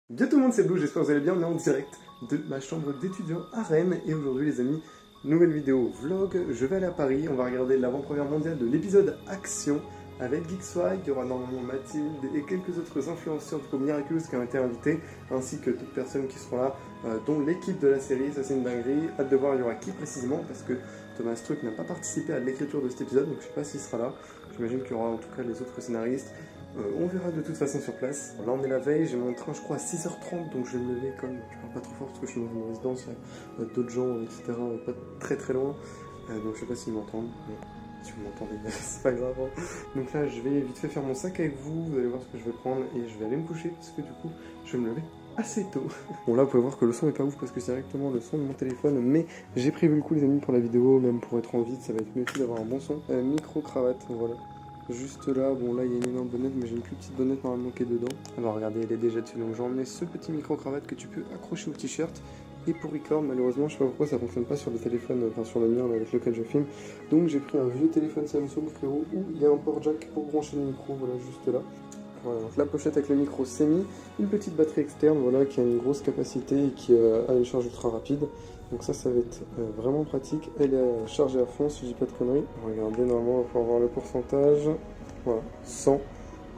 Bien tout le monde, c'est Blue, j'espère que vous allez bien, on est en direct de ma chambre d'étudiant à Rennes. Et aujourd'hui les amis, nouvelle vidéo vlog, je vais aller à Paris, on va regarder l'avant-première mondiale de l'épisode Action avec Geekswag. Il y aura normalement Mathilde et quelques autres influenceurs du coup Miraculous qui ont été invités, ainsi que d'autres personnes qui seront là, dont l'équipe de la série. Ça c'est une dinguerie, hâte de voir il y aura qui précisément, parce que Thomas Struck n'a pas participé à l'écriture de cet épisode, donc je sais pas s'il sera là. J'imagine qu'il y aura en tout cas les autres scénaristes. On verra de toute façon sur place. Là on est la veille, j'ai mon train je crois à 6h30, donc je vais me lever comme, je parle pas trop fort parce que je suis dans une résidence, il y a d'autres gens, etc. Pas très très loin, donc je sais pas s'ils m'entendent, mais si vous m'entendez, c'est pas grave. Hein. Donc là je vais vite fait faire mon sac avec vous, vous allez voir ce que je vais prendre et je vais aller me coucher parce que du coup je vais me lever assez tôt. Bon là vous pouvez voir que le son est pas ouf parce que c'est directement le son de mon téléphone, mais j'ai prévu le coup les amis pour la vidéo, même pour être en vide ça va être mieux aussi d'avoir un bon son. Micro-cravate, voilà. Juste là, bon là il y a une énorme bonnette, mais j'ai une plus petite bonnette normalement qui est dedans. Alors regardez, elle est déjà dessus, donc j'ai emmené ce petit micro-cravate que tu peux accrocher au t-shirt. Et pour record, malheureusement, je sais pas pourquoi ça fonctionne pas sur le téléphone, enfin sur le mien avec lequel je filme. Donc j'ai pris un vieux téléphone Samsung frérot, où il y a un port jack pour brancher le micro, voilà juste là. Voilà, donc la pochette avec le micro semi, une petite batterie externe, voilà, qui a une grosse capacité et qui a une charge ultra rapide. Donc ça va être vraiment pratique. Elle est chargée à fond si je dis pas de conneries. Regardez, normalement, il faut avoir le pourcentage. Voilà, 100.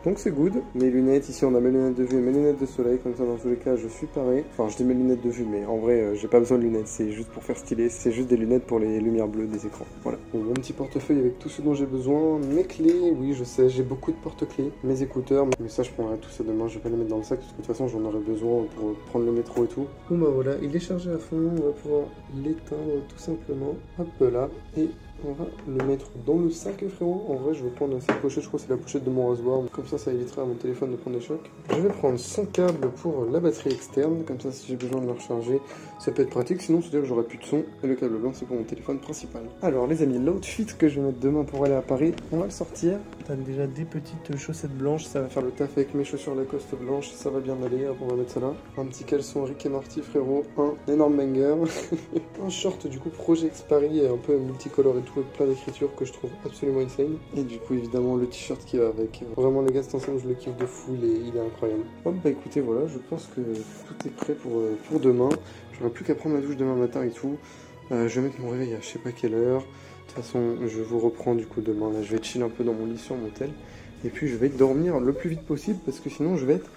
Donc c'est good. Mes lunettes, ici on a mes lunettes de vue et mes lunettes de soleil, comme ça dans tous les cas je suis paré. Enfin je dis mes lunettes de vue, mais en vrai j'ai pas besoin de lunettes, c'est juste pour faire stylé, c'est juste des lunettes pour les lumières bleues des écrans. Voilà. Bon, mon petit portefeuille avec tout ce dont j'ai besoin, mes clés, oui je sais, j'ai beaucoup de porte-clés, mes écouteurs, mais ça je prendrai tout ça demain, je vais pas les mettre dans le sac parce que de toute façon j'en aurai besoin pour prendre le métro et tout. Bon bah voilà, il est chargé à fond, on va pouvoir l'éteindre tout simplement, hop là, et on va le mettre dans le sac frérot. En vrai je vais prendre cette pochette, je crois que c'est la pochette de mon rasoir, comme ça évitera à mon téléphone de prendre des chocs. Je vais prendre son câble pour la batterie externe, comme ça si j'ai besoin de le recharger ça peut être pratique, sinon c'est à dire que j'aurai plus de son. Et le câble blanc c'est pour mon téléphone principal. Alors les amis, l'outfit que je vais mettre demain pour aller à Paris, on va le sortir. T'as déjà des petites chaussettes blanches, ça va faire le taf avec mes chaussures Lacoste blanches, ça va bien aller, on va mettre ça là. Un petit caleçon Rick et Morty frérot, un énorme banger. Un short du coup Projet X Paris, un peu multicolore et tout, avec plein d'écritures que je trouve absolument insane. Et du coup évidemment le t-shirt qui va avec. Vraiment les gars cet ensemble je le kiffe de fou, il est incroyable. Bon bah écoutez voilà, je pense que tout est prêt pour demain. J'aurai plus qu'à prendre ma douche demain matin et tout. Je vais mettre mon réveil à je sais pas quelle heure. De toute façon je vous reprends du coup demain. Là je vais chill un peu dans mon lit sur mon tel. Et puis je vais dormir le plus vite possible parce que sinon je vais être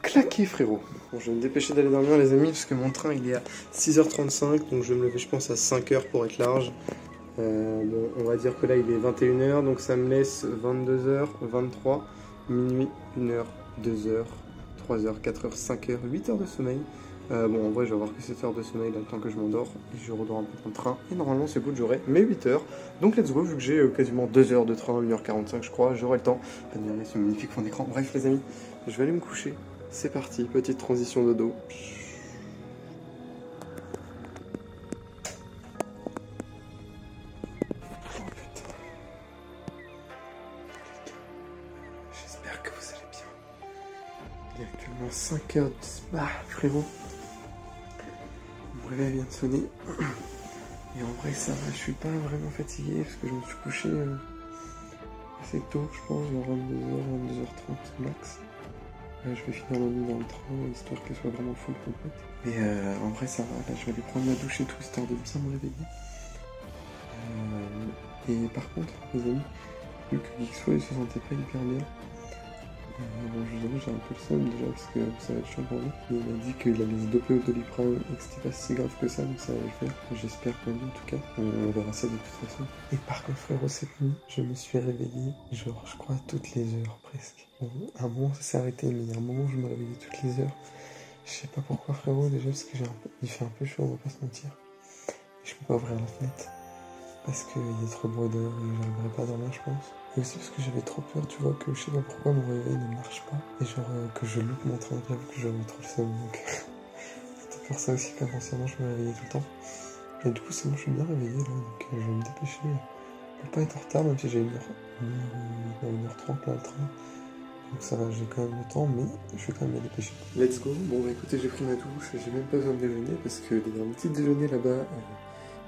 claqué frérot. Bon, je vais me dépêcher d'aller dormir les amis parce que mon train il est à 6h35, donc je vais me lever je pense à 5h pour être large. Bon, on va dire que là il est 21h, donc ça me laisse 22h, 23, minuit, 1h, 2h, 3h, 4h, 5h, 8h de sommeil. Bon en vrai je vais avoir que 7 heures de sommeil là, le temps que je m'endors et je redors un peu dans le train. Et normalement c'est good, j'aurai mes 8 heures. Donc let's go, vu que j'ai quasiment 2 heures de train, 1h45 je crois, j'aurai le temps d'admirer ce magnifique fond d'écran. Bref les amis, je vais aller me coucher. C'est parti, petite transition de dos. J'espère que vous allez bien. Il est actuellement 5h. Ah frérot. Mon réveil vient de sonner. Et en vrai ça va, je suis pas vraiment fatigué parce que je me suis couché assez tôt, je pense, vers 22h, 22h30 max. Je vais finir la nuit dans le train, histoire qu'elle soit vraiment full complète. Mais en vrai ça va, là je vais aller prendre ma douche et tout, histoire de bien me réveiller. Et par contre, les amis, vu que Geekswag se sentait pas hyper bien, je vous avoue j'ai un peu le seum déjà parce que ça va être chiant pour lui. Il m'a dit qu'il allait se doper au Doliprane et que c'était pas si grave que ça, donc ça va le faire. J'espère pour lui en tout cas, on verra ça de toute façon. Et par contre frérot, cette nuit, je me suis réveillé, genre je crois toutes les heures presque. Bon, à un moment ça s'est arrêté, mais il y a un moment où je me réveillais toutes les heures. Je sais pas pourquoi frérot, déjà parce que il fait un peu chaud, on va pas se mentir. Et je peux pas ouvrir la fenêtre. Parce qu'il y a trop de bruit dehors et j'arriverai pas à dormir je pense. Et aussi parce que j'avais trop peur, tu vois, que je sais pas pourquoi mon réveil ne marche pas. Et genre que je loupe mon train, j'avoue que j'avais trop le seum. Donc c'était pour ça aussi qu'inconsciemment je me réveillais tout le temps. Et du coup c'est bon, je suis bien réveillé là, donc je vais me dépêcher pour pas être en retard, même si j'ai 1h30 là le train. Donc ça va, j'ai quand même le temps, mais je vais quand même me dépêcher. Let's go. Bon bah écoutez, j'ai pris ma douche, j'ai même pas besoin de déjeuner parce qu'il y a un petit déjeuner là-bas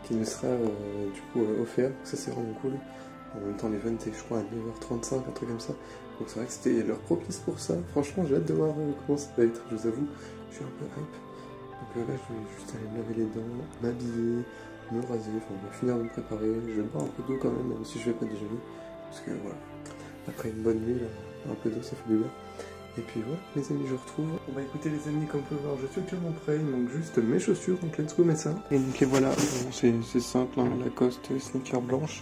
qui nous sera du coup offert, donc ça c'est vraiment cool. En même temps l'event est je crois à 9h35, un truc comme ça. Donc c'est vrai que c'était leur propice pour ça. Franchement, j'ai hâte de voir comment ça va être. Je vous avoue, je suis un peu hype. Donc là, je vais juste aller me laver les dents, m'habiller, me raser, enfin, finir de me préparer. Je vais boire un peu d'eau quand même si je vais pas déjeuner. Parce que voilà, après une bonne nuit, là, un peu d'eau, ça fait du bien. Et puis voilà, les amis, je retrouve. Bon bah écoutez les amis, comme vous pouvez voir, je suis actuellement prêt. Il manque juste mes chaussures, donc let's go mettre ça. Et donc les voilà, c'est simple, hein, Lacoste, sneakers blanches.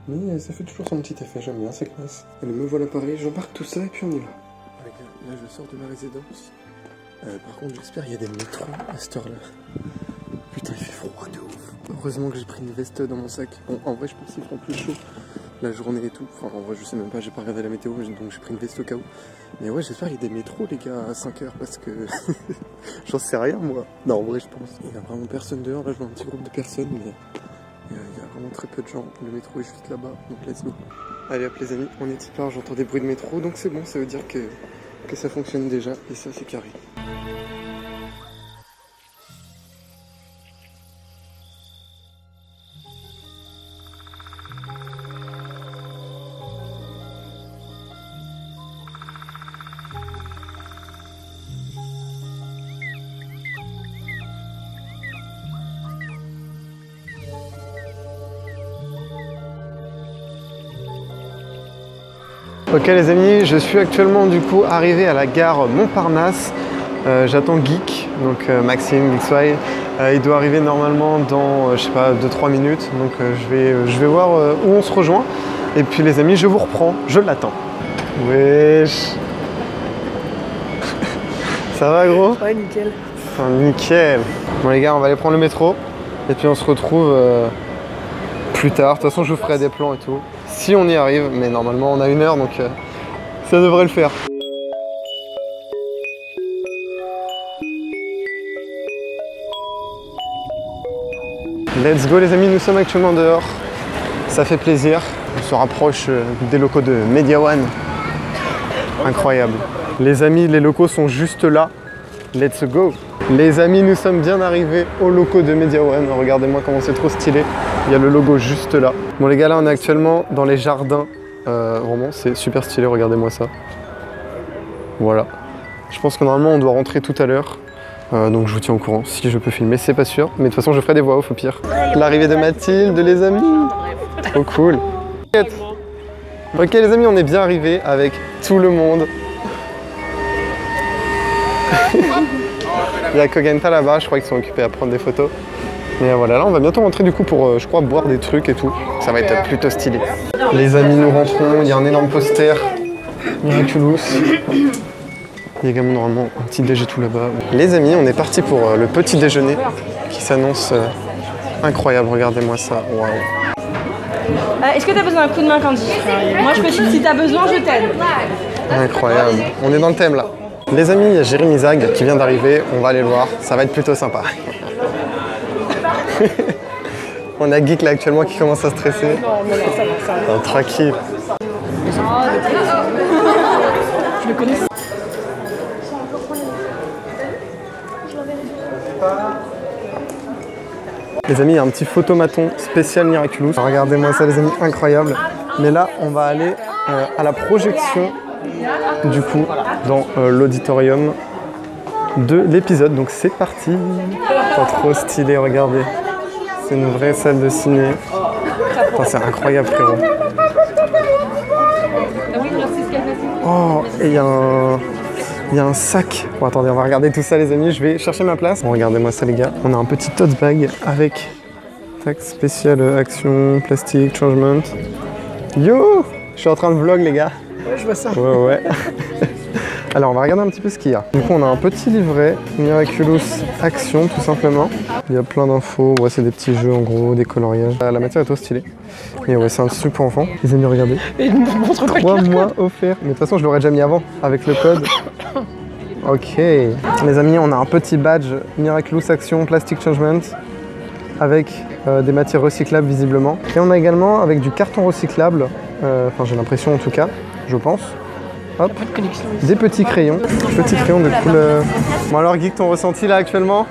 Mais ça fait toujours son petit effet, j'aime bien, c'est classe. Allez, me voilà pareil, j'embarque tout ça et puis on y va. Là je sors de ma résidence. Par contre j'espère qu'il y a des métros à cette heure-là. Putain il fait froid de ouf. Heureusement que j'ai pris une veste dans mon sac. Bon en vrai je pense qu'il fera plus chaud la journée et tout. Enfin en vrai je sais même pas, j'ai pas regardé la météo donc j'ai pris une veste au cas où. Mais ouais j'espère qu'il y a des métros les gars à 5 h parce que j'en sais rien moi. Non en vrai je pense. Il y a vraiment personne dehors, là je vois un petit groupe de personnes mais... il y a vraiment très peu de gens, le métro est juste là-bas, donc let's go. Allez hop les amis, on est part, j'entends des bruits de métro, donc c'est bon, ça veut dire que ça fonctionne déjà, et ça c'est carré. Ok les amis, je suis actuellement du coup arrivé à la gare Montparnasse. J'attends Geek, donc Maxime, Geeksway. Il doit arriver normalement dans, je sais pas, 2-3 minutes. Donc je vais voir où on se rejoint. Et puis les amis, je vous reprends, je l'attends. Wesh. Ça va gros? Ouais, nickel. Enfin, nickel. Bon les gars, on va aller prendre le métro. Et puis on se retrouve plus tard. De toute façon, je vous ferai des plans et tout. Si on y arrive, mais normalement on a 1 heure donc ça devrait le faire. Let's go les amis, nous sommes actuellement dehors. Ça fait plaisir. On se rapproche des locaux de Media One. Incroyable. Les amis, les locaux sont juste là. Let's go. Les amis, nous sommes bien arrivés aux locaux de Media One. Regardez-moi comment c'est trop stylé. Il y a le logo juste là. Bon les gars, là on est actuellement dans les jardins. Vraiment, c'est super stylé, regardez-moi ça. Voilà. Je pense que normalement on doit rentrer tout à l'heure. Donc je vous tiens au courant si je peux filmer, c'est pas sûr. Mais de toute façon je ferai des voix off au pire. L'arrivée de Mathilde, les amis. Trop cool. Ok les amis, on est bien arrivés avec tout le monde. Il y a Kogenta là-bas, je crois qu'ils sont occupés à prendre des photos. Mais voilà, là on va bientôt rentrer du coup pour, je crois, boire des trucs et tout. Ça va être plutôt stylé. Les amis, nous rentrons, il y a un énorme poster. Miraculous. Il y a également normalement un petit déj tout là-bas. Les amis, on est parti pour le petit déjeuner qui s'annonce incroyable. Regardez-moi ça, waouh. Est-ce que tu as besoin d'un coup de main, Candy? Moi je peux dire, si tu as besoin, je t'aide. Incroyable. On est dans le thème là. Les amis, il y a Jérémy Zag qui vient d'arriver. On va aller le voir. Ça va être plutôt sympa. On a Geek là actuellement qui commence à stresser. Non, mais là, ça va. Non, tranquille. Je le connais. Les amis, il y a un petit photomaton spécial Miraculous. Regardez-moi ça les amis, incroyable. Mais là, on va aller à la projection du coup dans l'auditorium de l'épisode. Donc c'est parti. Pas trop stylé, regardez. C'est une vraie salle de ciné. C'est incroyable frérot. Oh, et il y a un sac. Bon, attendez, on va regarder tout ça les amis. Je vais chercher ma place. Bon, regardez-moi ça les gars. On a un petit tote bag avec tac spécial action, plastique, changement. Yo, je suis en train de vlog les gars. Ouais, je vois ça. Ouais. Alors on va regarder un petit peu ce qu'il y a. Du coup on a un petit livret Miraculous Action tout simplement. Il y a plein d'infos, ouais, c'est des petits jeux en gros, des coloriages. La matière est trop stylée. Et ouais c'est un truc pour enfants. Les amis regardez. Et il me montre 3 mois offerts. Mais de toute façon je l'aurais déjà mis avant avec le code. Ok. Les amis on a un petit badge Miraculous Action Plastic Changement avec des matières recyclables visiblement. Et on a également avec du carton recyclable, enfin j'ai l'impression en tout cas, je pense. Hop, des petits crayons de couleur. Bon alors Geek, ton ressenti là actuellement?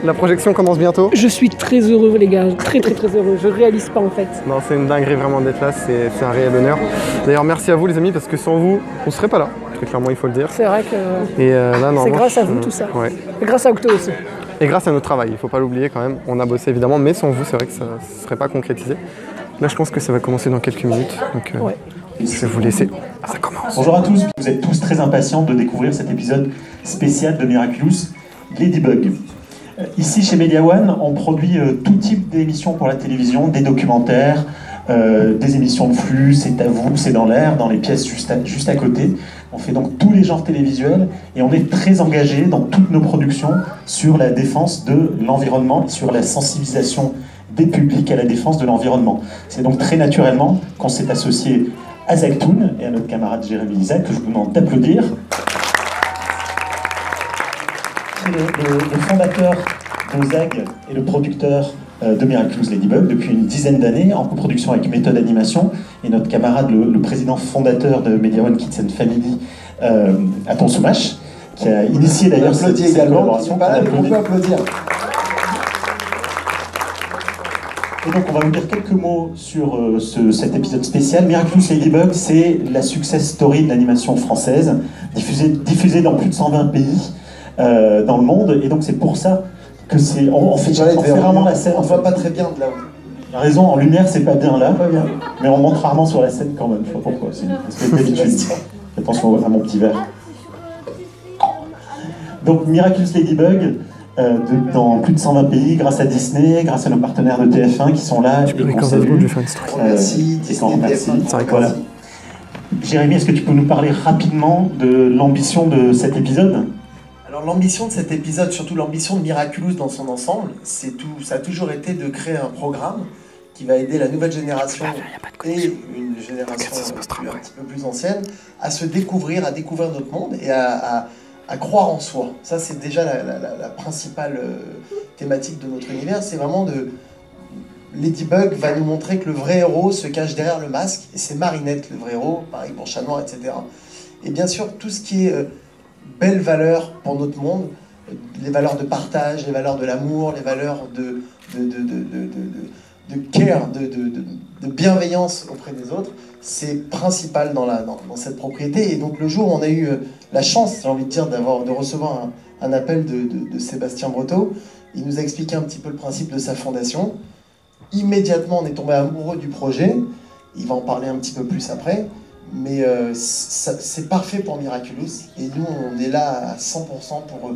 La projection commence bientôt. Je suis très heureux les gars, très heureux, je réalise pas en fait. Non, c'est une dinguerie vraiment d'être là, c'est un réel honneur. D'ailleurs, merci à vous les amis, parce que sans vous, on serait pas là, très clairement il faut le dire. C'est vrai que c'est grâce à vous tout ça. Ouais. Et grâce à Octo aussi. Et grâce à notre travail, il faut pas l'oublier quand même. On a bossé évidemment, mais sans vous, c'est vrai que ça ne serait pas concrétisé. Là, je pense que ça va commencer dans quelques minutes, donc je vais vous laisser. Ça commence. Bonjour à tous, vous êtes tous très impatients de découvrir cet épisode spécial de Miraculous Ladybug. Ici chez Media One, on produit tout type d'émissions pour la télévision, des documentaires, des émissions de flux, c'est à vous, c'est dans l'air, dans les pièces juste à côté. On fait donc tous les genres télévisuels et on est très engagé dans toutes nos productions sur la défense de l'environnement, sur la sensibilisation des publics à la défense de l'environnement. C'est donc très naturellement qu'on s'est associé à Zagtoon et à notre camarade Jérémy Isaac, que je vous demande d'applaudir. Le fondateur de Zag et le producteur de Miraculous Ladybug depuis une dizaine d'années, en coproduction avec Méthode Animation, et notre camarade, le président fondateur de Media One Kids and Family, Aton Soumache, qui a initié d'ailleurs cette collaboration. On peut applaudir. Et donc on va vous dire quelques mots sur cet épisode spécial. Miraculous Ladybug, c'est la success story de l'animation française, diffusée dans plus de 120 pays dans le monde, et donc c'est pour ça que c'est... On fait rarement la scène. On ne voit pas très bien de là où. Il a raison, en lumière c'est pas bien là, mais on montre rarement sur la scène quand même, je sais pas pourquoi, c'est une espèce d'habitude. Attention à mon petit verre. Donc Miraculous Ladybug, dans plus de 120 pays, grâce à Disney, grâce à nos partenaires de TF1 qui sont là et qu'on salue. Merci, Disney, TF1. Voilà. Jérémy, est-ce que tu peux nous parler rapidement de l'ambition de cet épisode ? Alors l'ambition de cet épisode, surtout l'ambition de Miraculous dans son ensemble, ça a toujours été de créer un programme qui va aider la nouvelle génération et une génération un petit peu plus ancienne à se découvrir, à découvrir notre monde et à croire en soi. Ça c'est déjà la principale thématique de notre univers, c'est vraiment de... Ladybug va nous montrer que le vrai héros se cache derrière le masque, et c'est Marinette le vrai héros, pareil pour Chat Noir, etc. Et bien sûr, tout ce qui est belles valeurs pour notre monde, les valeurs de partage, les valeurs de l'amour, les valeurs de care, de bienveillance auprès des autres, c'est principal dans cette propriété. Et donc le jour où on a eu la chance, j'ai envie de dire, de recevoir un appel de Sébastien Breteau, il nous a expliqué un petit peu le principe de sa fondation. Immédiatement, on est tombé amoureux du projet. Il va en parler un petit peu plus après. Mais c'est parfait pour Miraculous. Et nous, on est là à 100% pour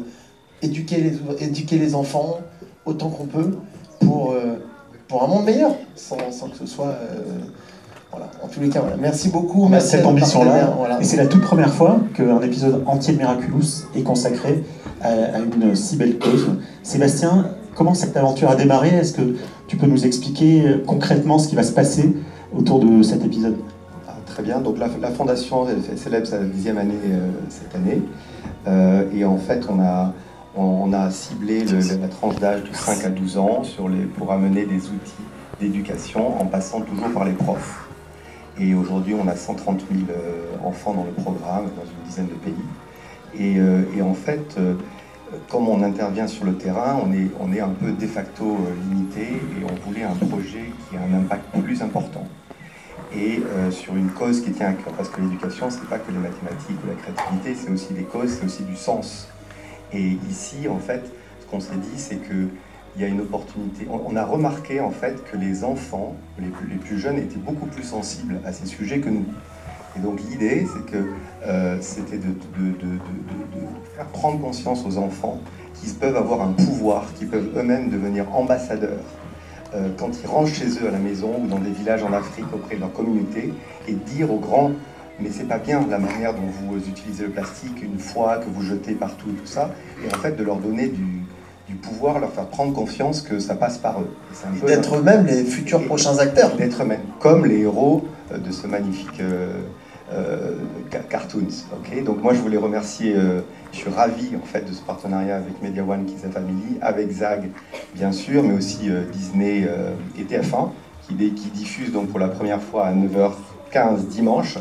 éduquer les enfants autant qu'on peut pour un monde meilleur, sans que ce soit... voilà. En tous les cas, voilà. Merci beaucoup. Merci à cette ambition-là. Voilà. Et c'est la toute première fois qu'un épisode entier de Miraculous est consacré à une si belle cause. Sébastien, comment cette aventure a démarré? Est-ce que tu peux nous expliquer concrètement ce qui va se passer autour de cet épisode? Très bien, donc la fondation elle célèbre sa 10e année cette année, et en fait on a ciblé la tranche d'âge de 5 à 12 ans pour amener des outils d'éducation en passant toujours par les profs. Et aujourd'hui on a 130 000 enfants dans le programme, dans une dizaine de pays, et en fait comme on intervient sur le terrain, on est un peu de facto limité, et on voulait un projet qui a un impact plus important. Et sur une cause qui tient à cœur, parce que l'éducation, c'est pas que les mathématiques ou la créativité, c'est aussi des causes, c'est aussi du sens. Et ici, en fait, ce qu'on s'est dit, c'est qu'il y a une opportunité. On a remarqué, en fait, que les enfants, les plus jeunes, étaient beaucoup plus sensibles à ces sujets que nous. Et donc l'idée, c'est que c'était de faire prendre conscience aux enfants qu'ils peuvent avoir un pouvoir, qu'ils peuvent eux-mêmes devenir ambassadeurs quand ils rentrent chez eux à la maison ou dans des villages en Afrique auprès de leur communauté, et dire aux grands, mais c'est pas bien la manière dont vous utilisez le plastique une fois, que vous jetez partout, tout ça, et en fait de leur donner du pouvoir, leur faire prendre confiance que ça passe par eux. Et d'être eux-mêmes les futurs prochains acteurs. D'être eux-mêmes, comme les héros de ce magnifique cartoons. Okay, donc moi je voulais remercier, je suis ravi en fait de ce partenariat avec Media One Kids and Family, avec Zag bien sûr, mais aussi Disney et TF1 qui diffusent donc pour la première fois à 9h15 dimanche.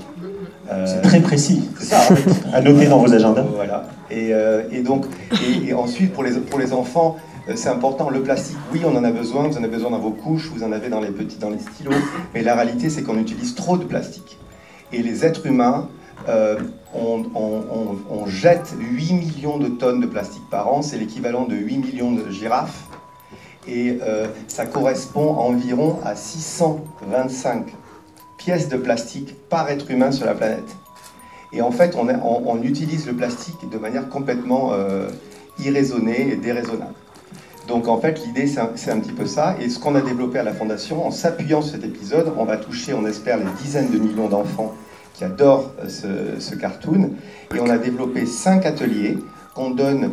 C'est très précis. C'est ça, à noter dans vos agendas. Voilà. Et ensuite pour les enfants, c'est important, le plastique, oui, on en a besoin, vous en avez besoin dans vos couches, vous en avez dans les stylos, mais la réalité, c'est qu'on utilise trop de plastique. Et les êtres humains, on jette 8 millions de tonnes de plastique par an, c'est l'équivalent de 8 millions de girafes, et ça correspond environ à 625 pièces de plastique par être humain sur la planète. Et en fait, on utilise le plastique de manière complètement irraisonnée et déraisonnable. Donc en fait, l'idée, c'est un petit peu ça. Et ce qu'on a développé à la Fondation, en s'appuyant sur cet épisode, on va toucher, on espère, les dizaines de millions d'enfants qui adorent ce cartoon. Et on a développé 5 ateliers qu'on donne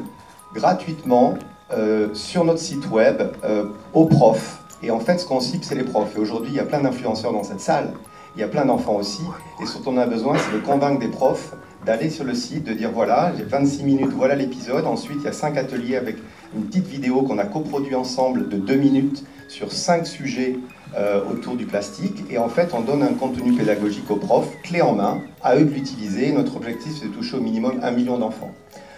gratuitement sur notre site web aux profs. Et en fait, ce qu'on cible, c'est les profs. Et aujourd'hui, il y a plein d'influenceurs dans cette salle. Il y a plein d'enfants aussi, et ce dont on a besoin, c'est de convaincre des profs d'aller sur le site, de dire voilà, j'ai 26 minutes, voilà l'épisode. Ensuite, il y a 5 ateliers avec une petite vidéo qu'on a coproduit ensemble de 2 minutes sur 5 sujets autour du plastique. Et en fait, on donne un contenu pédagogique aux profs, clé en main, à eux de l'utiliser. Notre objectif, c'est de toucher au minimum 1 million d'enfants.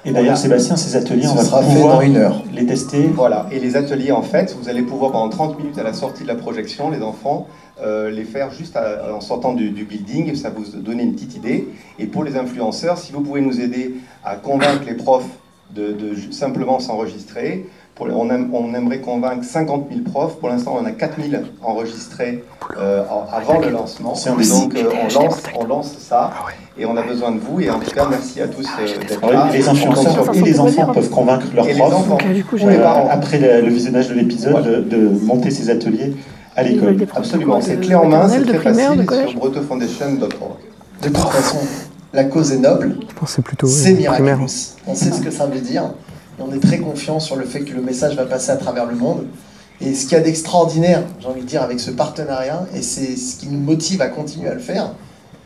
Et d'ailleurs, Sébastien, ces ateliers, on va pouvoir dans 1 heure les tester. Voilà, et les ateliers, en fait, vous allez pouvoir pendant 30 minutes à la sortie de la projection, les enfants, les faire juste en sortant du building, ça vous donne une petite idée. Et pour les influenceurs, si vous pouvez nous aider à convaincre les profs de simplement s'enregistrer, on aimerait convaincre 50 000 profs. Pour l'instant, on en a 4 000 enregistrés avant le lancement. Donc on lance ça et on a besoin de vous. Et en tout cas, merci à tous d'être là. Les influenceurs et les enfants peuvent convaincre leurs profs, après le visionnage de l'épisode, de monter ces ateliers à l'école. Absolument, c'est clé en main, c'est très facile sur bretofoundation.org. De toute façon, la cause est noble, c'est Miraculous. On sait ce que ça veut dire, et on est très confiant sur le fait que le message va passer à travers le monde. Et ce qu'il y a d'extraordinaire, j'ai envie de dire, avec ce partenariat, et c'est ce qui nous motive à continuer à le faire,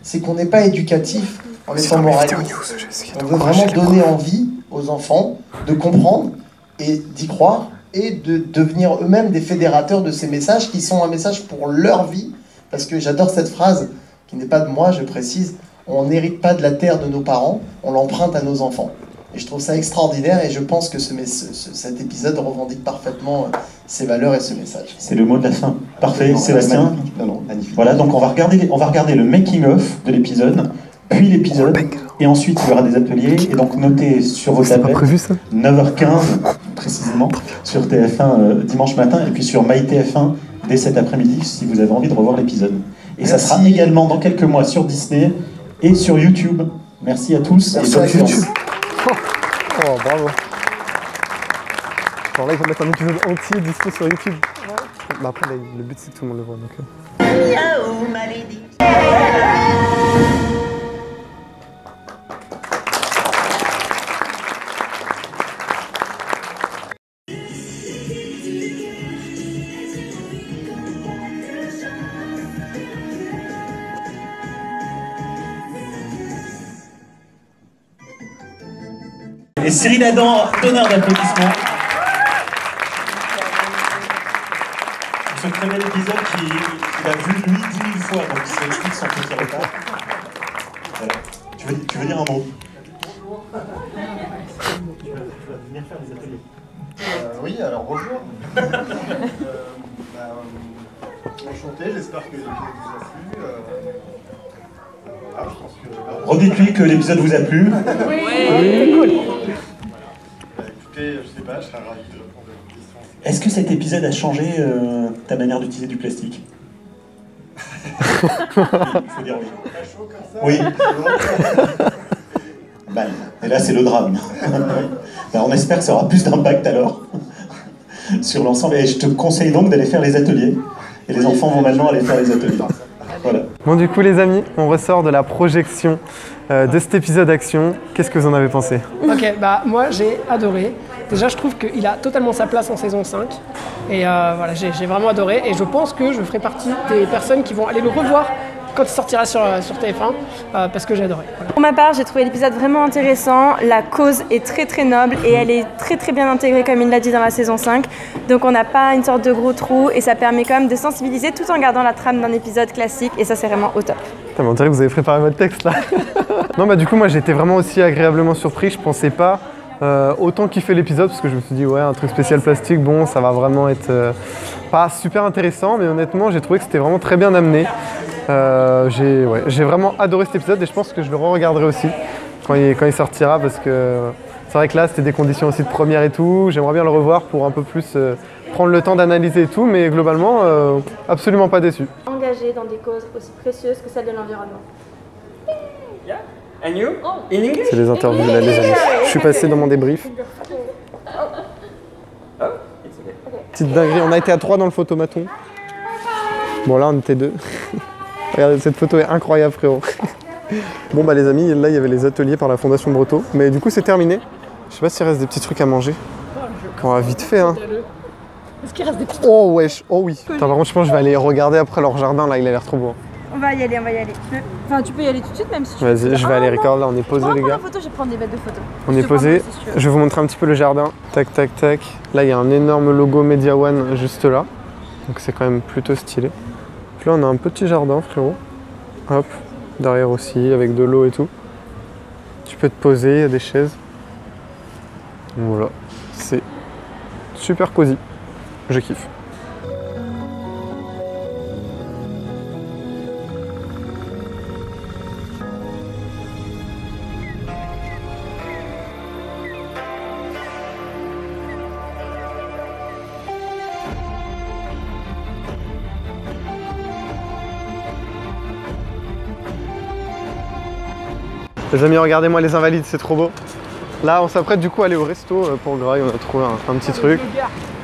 c'est qu'on n'est pas éducatif en étant moraliste. On veut vraiment donner envie aux enfants de comprendre et d'y croire, et de devenir eux-mêmes des fédérateurs de ces messages qui sont un message pour leur vie. Parce que j'adore cette phrase, qui n'est pas de moi, je précise, on n'hérite pas de la terre de nos parents, on l'emprunte à nos enfants. Et je trouve ça extraordinaire, et je pense que cet épisode revendique parfaitement ces valeurs et ce message. C'est le mot de la fin. Parfait, Sébastien. Magnifique. Voilà, donc on va regarder le making-of de l'épisode, puis l'épisode, et ensuite il y aura des ateliers, et donc notez sur vos tablettes, 9h15 précisément, sur TF1 dimanche matin, et puis sur MyTF1 dès cet après-midi, si vous avez envie de revoir l'épisode. Et ça sera également dans quelques mois sur Disney et sur YouTube. Merci à tous. Merci à YouTube. Oh, bravo. Alors là, il faut mettre un épisode entier dispo sur YouTube. Ouais. Bah après, le but, c'est que tout le monde le voit. Donc, Et Cyril Adam, donneur d'applaudissements. Ce très bel épisode qu'il a vu lui 10 000 fois, donc ça explique son petit retard. Voilà. Tu veux dire un mot? Tu vas venir faire des ateliers. Oui, alors bonjour. Enchanté, j'espère que l'épisode vous a plu. Voilà, je pense que... Redites-lui que l'épisode vous a plu. Oui, c'est cool. Écoutez, je sais pas, je serais ravi de répondre à vos questions. Est-ce que cet épisode a changé ta manière d'utiliser du plastique? Il faut dire oui. Oui. Mal. Et là, c'est le drame. Ben, on espère que ça aura plus d'impact alors sur l'ensemble. Et je te conseille donc d'aller faire les ateliers. Et les enfants vont maintenant aller faire les ateliers. Voilà. Bon, du coup, les amis, on ressort de la projection de cet épisode Action. Qu'est-ce que vous en avez pensé? Ok, bah moi j'ai adoré. Déjà, je trouve qu'il a totalement sa place en saison 5. Et voilà, j'ai vraiment adoré. Et je pense que je ferai partie des personnes qui vont aller le revoir quand il sortira sur TF1, parce que j'ai adoré. Voilà. Pour ma part, j'ai trouvé l'épisode vraiment intéressant. La cause est très très noble et elle est très très bien intégrée, comme il l'a dit, dans la saison 5. Donc on n'a pas une sorte de gros trou et ça permet quand même de sensibiliser tout en gardant la trame d'un épisode classique, et ça, c'est vraiment au top. Putain, mais on dirait que vous avez préparé votre texte là. Non, bah du coup, moi j'ai été vraiment aussi agréablement surpris. Je pensais pas autant kiffer l'épisode parce que je me suis dit ouais un truc spécial plastique, bon ça va vraiment être pas super intéressant, mais honnêtement j'ai trouvé que c'était vraiment très bien amené. J'ai vraiment adoré cet épisode et je pense que je le re-regarderai aussi quand il sortira parce que c'est vrai que là c'était des conditions aussi de première et tout, j'aimerais bien le revoir pour un peu plus prendre le temps d'analyser et tout, mais globalement absolument pas déçu. Engagé dans des causes aussi précieuses que celles de l'environnement. And you? In English? C'est les interviews là les amis. Je suis passé dans mon débrief. Petite dinguerie, on a été à 3 dans le photomaton. Bon là on était 2. Regardez, cette photo est incroyable frérot. Bon bah les amis, là il y avait les ateliers par la Fondation Breteau. Mais du coup c'est terminé. Je sais pas s'il reste des petits trucs à manger. On va vite fait hein. Est-ce qu'il reste des petits... Oh wesh, oh oui. Attends, par contre je pense que je vais aller regarder après leur jardin là, il a l'air trop beau. On va y aller, on va y aller. Enfin, tu peux y aller tout de suite même si tu veux. Vas-y, je vais aller regarder là, on est posé les gars. Photo, je vais prendre des bêtes de photos. On est posé. Je vais vous montrer un petit peu le jardin. Tac, tac, tac. Là, il y a un énorme logo Media One juste là. Donc c'est quand même plutôt stylé. Puis là, on a un petit jardin, frérot. Hop, derrière aussi, avec de l'eau et tout. Tu peux te poser, il y a des chaises. Voilà, c'est super cosy. Je kiffe. Les amis, regardez-moi les invalides, c'est trop beau. Là, on s'apprête du coup à aller au resto pour Grail, on a trouvé un petit truc.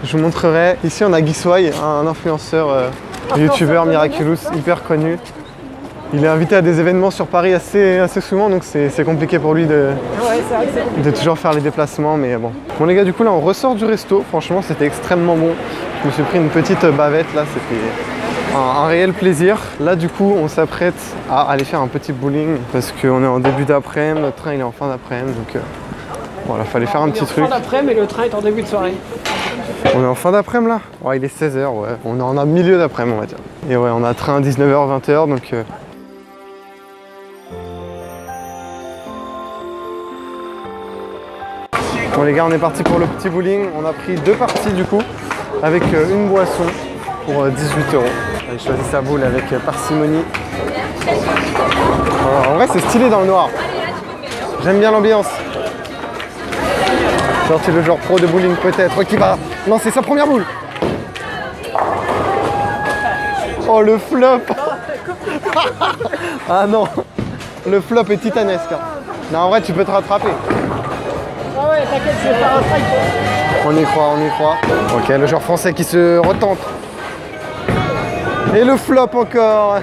Je vous montrerai. Ici, on a Guiswai, un influenceur, youtubeur Miraculous, hyper connu. Il est invité à des événements sur Paris assez souvent, donc c'est compliqué pour lui de toujours faire les déplacements, mais bon. Bon les gars, du coup là, on ressort du resto. Franchement, c'était extrêmement bon. Je me suis pris une petite bavette là, c'était un réel plaisir. Là du coup on s'apprête à aller faire un petit bowling parce qu'on est en début d'après-midi, notre train il est en fin d'après-midi, donc voilà, fallait faire un petit truc. On est en fin d'après-midi mais le train est en début de soirée. On est en fin d'après-midi là? Ouais, il est 16h, ouais. On est en milieu d'après-midi on va dire. Et ouais, on a train à 19h, 20h, donc... Bon les gars, on est parti pour le petit bowling. On a pris 2 parties du coup, avec une boisson pour 18 €. J'ai choisi sa boule avec parcimonie. Alors, en vrai c'est stylé dans le noir. J'aime bien l'ambiance. Genre c'est le genre pro de bowling peut-être qui va lancer sa première boule. Oh le flop. Ah non, le flop est titanesque. Non en vrai tu peux te rattraper. Ah ouais, t'inquiète, je vais faire un strike. On y croit, on y croit. Ok, le joueur français qui se retente. Et le flop encore.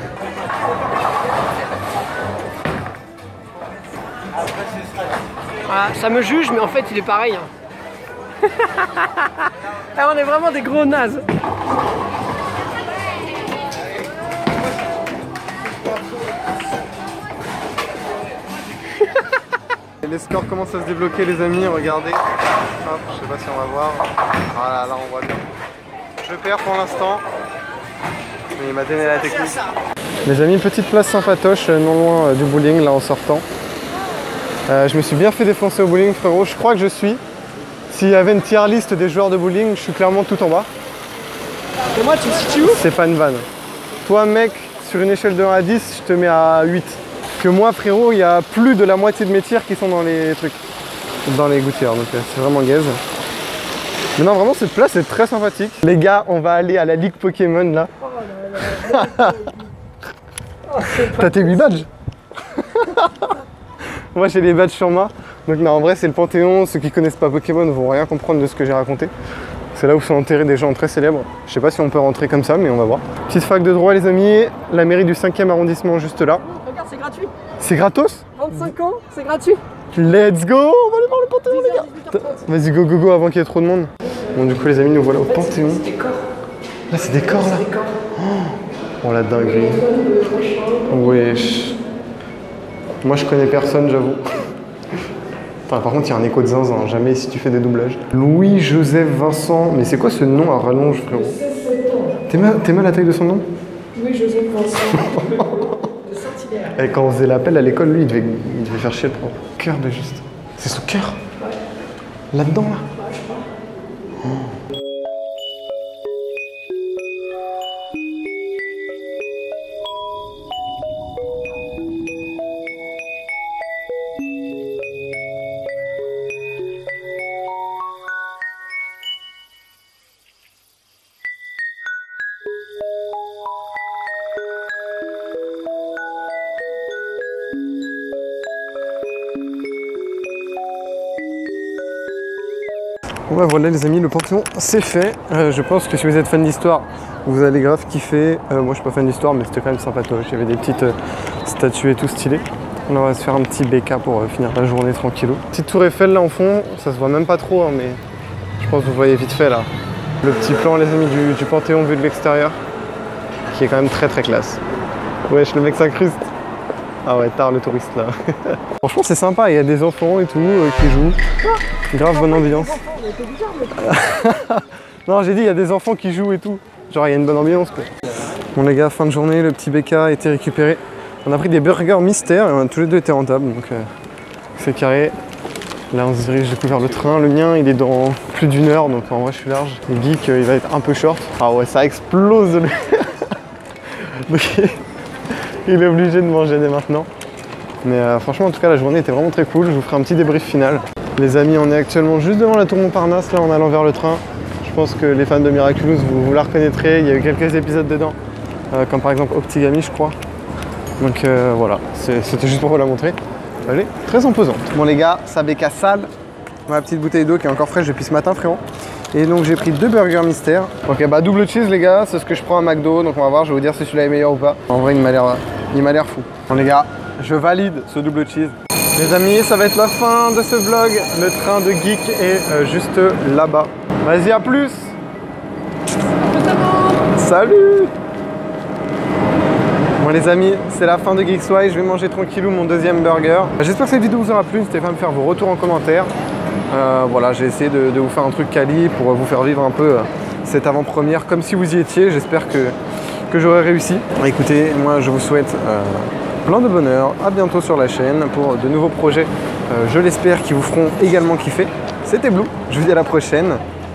Ah, ça me juge, mais en fait, il est pareil. Hein. Ah, on est vraiment des gros nazes. Les scores commencent à se débloquer les amis, regardez. Hop, je sais pas si on va voir. Voilà, là on voit bien. Je perds pour l'instant. Mais il m'a donné la technique. Les amis, petite place sympatoche, non loin du bowling, là en sortant. Je me suis bien fait défoncer au bowling frérot, je crois que je suis. S'il y avait une tier list des joueurs de bowling, je suis clairement tout en bas. Et moi, tu te situes où? C'est pas une vanne. Toi mec, sur une échelle de 1 à 10, je te mets à 8. Que moi frérot, il y a plus de la moitié de mes tirs qui sont dans les trucs, dans les gouttières, donc c'est vraiment gaze. Mais non, vraiment cette place est très sympathique. Les gars, on va aller à la Ligue Pokémon là. T'as tes 8 badges? Moi j'ai les badges sur moi. Donc non, en vrai c'est le Panthéon, ceux qui connaissent pas Pokémon ne vont rien comprendre de ce que j'ai raconté. C'est là où sont enterrés des gens très célèbres. Je sais pas si on peut rentrer comme ça, mais on va voir. Petite fac de droit les amis, la mairie du 5e arrondissement juste là. Regarde, c'est gratuit. C'est gratos? 25 ans, c'est gratuit. Let's go! On va aller voir le Panthéon les gars! Vas-y go go go avant qu'il y ait trop de monde. Bon du coup les amis, nous voilà au Panthéon. Là c'est des corps là. Oh la dinguerie. Wesh. Moi je connais personne j'avoue. Enfin, par contre il y a un écho de zinzin, jamais si tu fais des doublages. Louis-Joseph Vincent, mais c'est quoi ce nom à rallonge frérot? T'aimes la taille de son nom? Louis-Joseph Vincent. De Saint-Hilaire. Et quand on faisait l'appel à l'école, lui il devait faire chier le prof. Cœur de juste. C'est son cœur? Là-dedans, là. Bon bah voilà les amis, le Panthéon c'est fait. Je pense que si vous êtes fan d'histoire, vous allez grave kiffer. Moi je suis pas fan d'histoire mais c'était quand même sympatoche. Il y avait des petites statues et tout stylé. On va se faire un petit BK pour finir la journée tranquillou. Petite tour Eiffel là en fond, ça se voit même pas trop hein, mais je pense que vous voyez vite fait là. Le petit plan les amis du Panthéon vu de l'extérieur, qui est quand même très très classe. Wesh le mec s'incruste. Ah ouais, tard le touriste là. Franchement c'est sympa, il y a des enfants et tout qui jouent. Grave bonne ambiance. Non j'ai dit il y a des enfants qui jouent et tout. Genre il y a une bonne ambiance quoi. Bon les gars, fin de journée, le petit BK a été récupéré. On a pris des burgers mystères et tous les deux étaient rentables donc c'est carré. Là on se dirige du coup vers le train. Le mien il est dans plus d'1 heure donc en vrai je suis large. Le geek il va être un peu short. Ah ouais ça explose le... Donc il est obligé de manger dès maintenant. Mais franchement en tout cas la journée était vraiment très cool. Je vous ferai un petit débrief final. Les amis, on est actuellement juste devant la tour Montparnasse là en allant vers le train. Je pense que les fans de Miraculous vous la reconnaîtrez. Il y a eu quelques épisodes dedans, comme par exemple Optigami je crois. Donc voilà, c'était juste pour vous la montrer. Elle est très imposante. Bon les gars, ça BK sale. Ma petite bouteille d'eau qui est encore fraîche depuis ce matin frérot. Et donc j'ai pris 2 burgers mystères. Ok bah double cheese les gars, c'est ce que je prends à McDo. Donc on va voir, je vais vous dire si celui-là est meilleur ou pas. En vrai il m'a l'air fou. Bon les gars, je valide ce double cheese. Les amis, ça va être la fin de ce vlog. Le train de Geek est juste là-bas. Vas-y, à plus. Salut. Bon les amis, c'est la fin de GeeksWhy. Je vais manger tranquillou mon 2e burger. J'espère que cette vidéo vous aura plu. N'hésitez pas à me faire vos retours en commentaire. Voilà, j'ai essayé de vous faire un truc quali pour vous faire vivre un peu cette avant-première comme si vous y étiez. J'espère que j'aurai réussi. Écoutez, moi je vous souhaite plein de bonheur, à bientôt sur la chaîne pour de nouveaux projets, je l'espère, qui vous feront également kiffer. C'était Blue, je vous dis à la prochaine,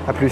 à plus.